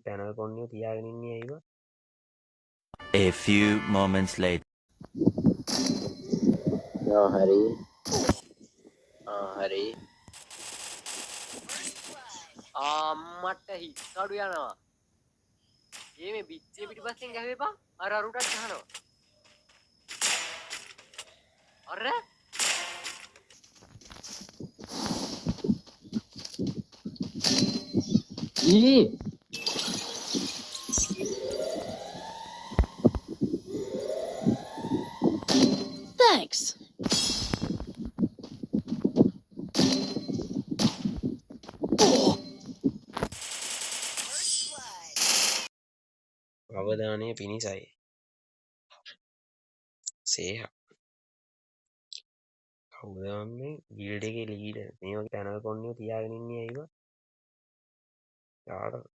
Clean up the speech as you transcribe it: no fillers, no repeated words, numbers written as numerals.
Panel කොන්නියෝ තියාගෙන ඉන්නේ ඇයිව? A few moments later. හරි හරි අම්මට හික්කඩු යනවා. මේ බිත්තිය පිටිපස්සෙන් ගැහුවේපා. අර අරුටත් ගහනවා. අර Thanks. අවධානය පිණිසයි. සේහ. කවුද මේ ගිල්ඩ් එකේ ලීඩර්? මේ වගේ පැනල් කොන්නියෝ තියාගෙන ඉන්නේ ඇයිව? යාට